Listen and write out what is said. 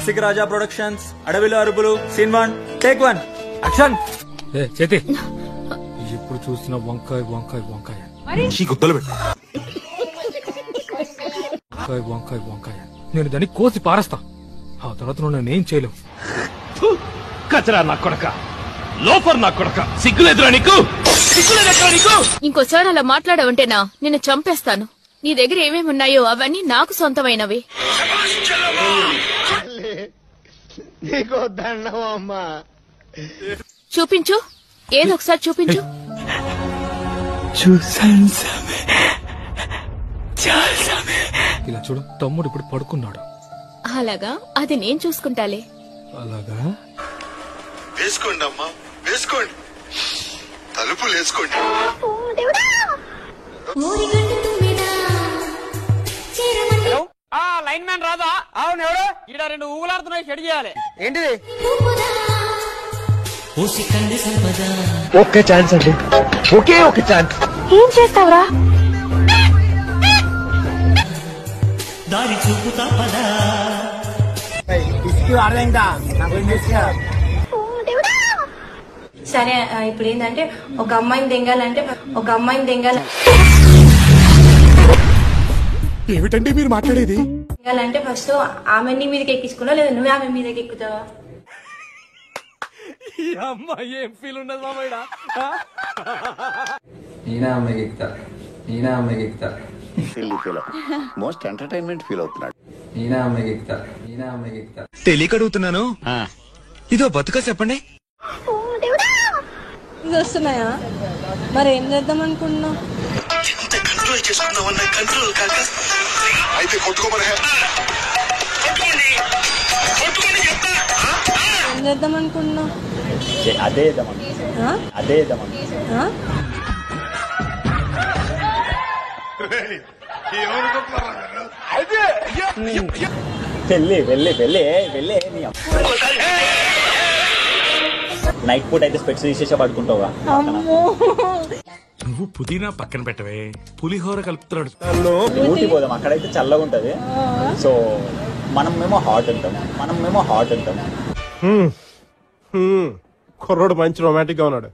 రసిక రాజా productions, అడవిలో అరుపులు, scene 1 take 1 action. చేతి ఇప్పుడు చూసిన వంకాయ వంకాయ వంకాయ గుద్దలు పెట్టు. వంకాయ వంకాయ వంకాయ నేను దాన్ని కోసి పారేస్తా. ఆ తర్వాత నువ్వు నేనేం చేయలేవు. కచరా నా కొడక, లోఫర్ నా కొడక, సిగ్గులేదురా నీకు? సిగ్గులేదురా నీకు? ఇంకోసారి అలా మాట్లాడవంటేనా నిన్ను చంపేస్తాను. నీ దగ్గర ఏమేమి ఉన్నాయో అవన్నీ నాకు సొంతమైనవి. చూపించు, ఏదో ఒకసారి చూపించు. ఇలా చూడు, తమ్ముడు ఇప్పుడు పడుకున్నాడు. అలాగా, అది నేను చూసుకుంటాలే. అలాగా వేసుకోండి అమ్మా, వేసుకోండి, తలుపులు వేసుకోండి. లైన్ మ్యాన్ రాదా? అవును, ఎవడు ఈడ 2 ఊగులాడుతున్నాయి, షెడ్ చేయాలి. ఏంటిది? ఒకే ఛాన్స్ అండి, ఒకే ఒక ఛాన్స్. ఏం చేస్తావురా? దారి చూపుతా పదా సరే, ఇప్పుడు ఏంటంటే ఒక అమ్మాయిని దెంగాలంటే ఏమిటండి మీరు మాట్లాడేది? దెంగాలంటే ఫస్ట్ ఆమె నీ మీదకి ఎక్కించుకున్నావు, లేదా నువ్వే ఆమె మీదకి ఎక్కుతావా? అమ్మాయి ఏం ఫీల్ ఉండదు మామయ్య. మోస్ట్ ఎంటర్టైన్మెంట్ ఫీల్ అవుతున్నాడు. తెలియక అడుగుతున్నాను, ఇదో బతుక చెప్పండి. ఇది వస్తున్నాయా? మరి ఏం చేద్దాం అనుకుంటున్నావు? కంట్రోల్ చేసుకుందామన్నా కంట్రోల్ కాక అయితే కొట్టుకోమని. ఏం చేద్దాం అనుకుంటున్నావు? అదే నైట్ పూట అయితే స్పెట్స్ తీసేసా పడుకుంటావా? నువ్వు పుదీనా పక్కన పెట్టవే, పులిహోర కలుపుతున్నాడు. ఊటీ పోదాం, అక్కడైతే చల్లగా ఉంటది. సో మనమేమో హాట్ ఉంటాం. కుర్రోడు మంచి రొమాంటిక్ గా ఉన్నాడు.